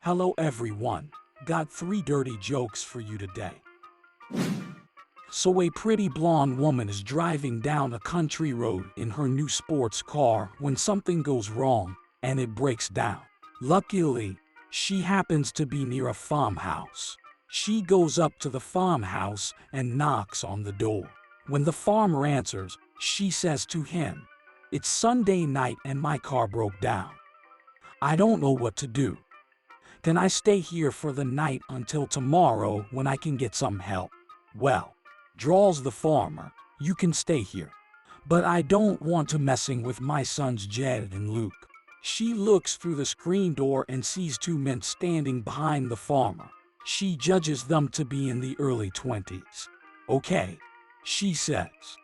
Hello everyone. Got 3 dirty jokes for you today. So a pretty blonde woman is driving down a country road in her new sports car when something goes wrong and it breaks down. Luckily, she happens to be near a farmhouse. She goes up to the farmhouse and knocks on the door. When the farmer answers, she says to him, "It's Sunday night and my car broke down. I don't know what to do. Can I stay here for the night until tomorrow when I can get some help?" "Well," drawls the farmer, "you can stay here. But I don't want to messing with my sons Jed and Luke." She looks through the screen door and sees 2 men standing behind the farmer. She judges them to be in the early 20s. "Okay," she says.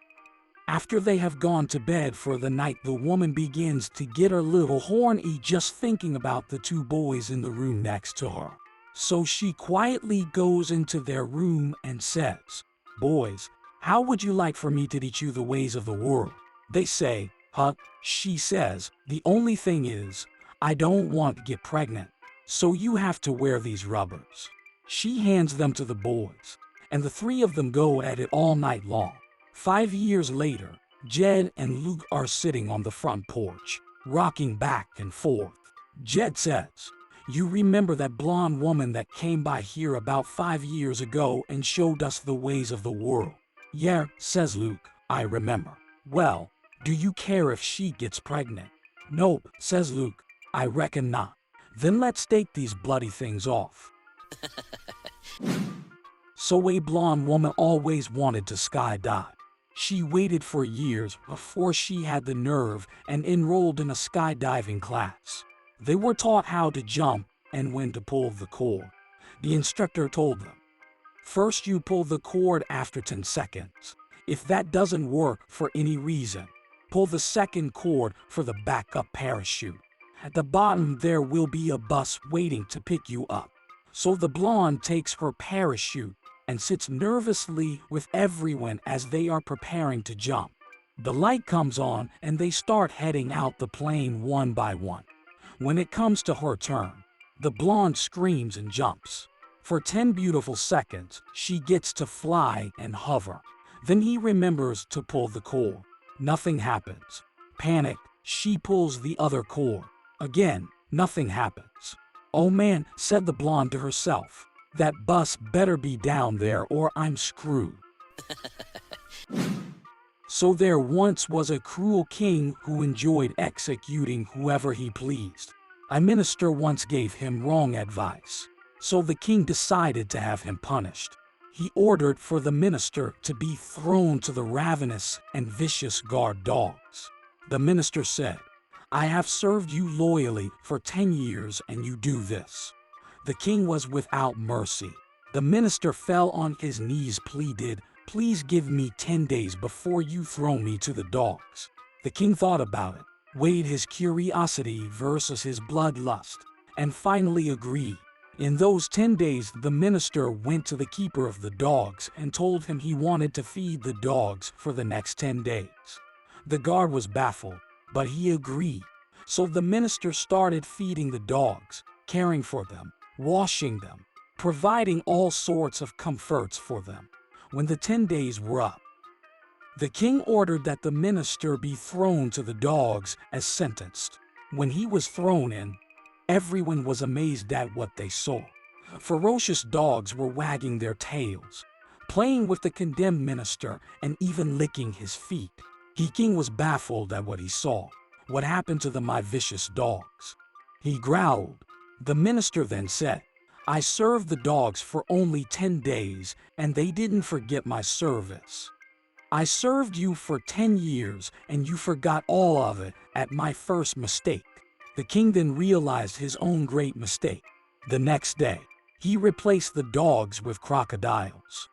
After they have gone to bed for the night, the woman begins to get a little horny just thinking about the 2 boys in the room next to her. So she quietly goes into their room and says, "Boys, how would you like for me to teach you the ways of the world?" They say, "Huh," she says, "the only thing is, I don't want to get pregnant, so you have to wear these rubbers." She hands them to the boys, and the 3 of them go at it all night long. 5 years later, Jed and Luke are sitting on the front porch, rocking back and forth. Jed says, "You remember that blonde woman that came by here about 5 years ago and showed us the ways of the world?" "Yeah," says Luke, "I remember." "Well, do you care if she gets pregnant?" "Nope," says Luke, "I reckon not." "Then let's take these bloody things off." So a blonde woman always wanted to skydive. She waited for years before she had the nerve and enrolled in a skydiving class. They were taught how to jump and when to pull the cord. The instructor told them, "First you pull the cord after 10 seconds. If that doesn't work for any reason, pull the second cord for the backup parachute. At the bottom there will be a bus waiting to pick you up." So the blonde takes her parachute and sits nervously with everyone as they are preparing to jump. The light comes on and they start heading out the plane one by one. When it comes to her turn, the blonde screams and jumps. For 10 beautiful seconds, she gets to fly and hover. Then he remembers to pull the cord. Nothing happens. Panicked, she pulls the other cord. Again, nothing happens. "Oh man," said the blonde to herself, "that bus better be down there or I'm screwed." So there once was a cruel king who enjoyed executing whoever he pleased. A minister once gave him wrong advice, so the king decided to have him punished. He ordered for the minister to be thrown to the ravenous and vicious guard dogs. The minister said, "I have served you loyally for 10 years and you do this." The king was without mercy. The minister fell on his knees, pleaded, "Please give me 10 days before you throw me to the dogs." The king thought about it, weighed his curiosity versus his bloodlust, and finally agreed. In those 10 days, the minister went to the keeper of the dogs and told him he wanted to feed the dogs for the next 10 days. The guard was baffled, but he agreed. So the minister started feeding the dogs, caring for them, washing them, providing all sorts of comforts for them. When the 10 days were up, the king ordered that the minister be thrown to the dogs as sentenced. When he was thrown in, everyone was amazed at what they saw. Ferocious dogs were wagging their tails, playing with the condemned minister, and even licking his feet. The king was baffled at what he saw. "What happened to my vicious dogs?" he growled. The minister then said, "I served the dogs for only 10 days, and they didn't forget my service. I served you for 10 years, and you forgot all of it at my first mistake." The king then realized his own great mistake. The next day, he replaced the dogs with crocodiles.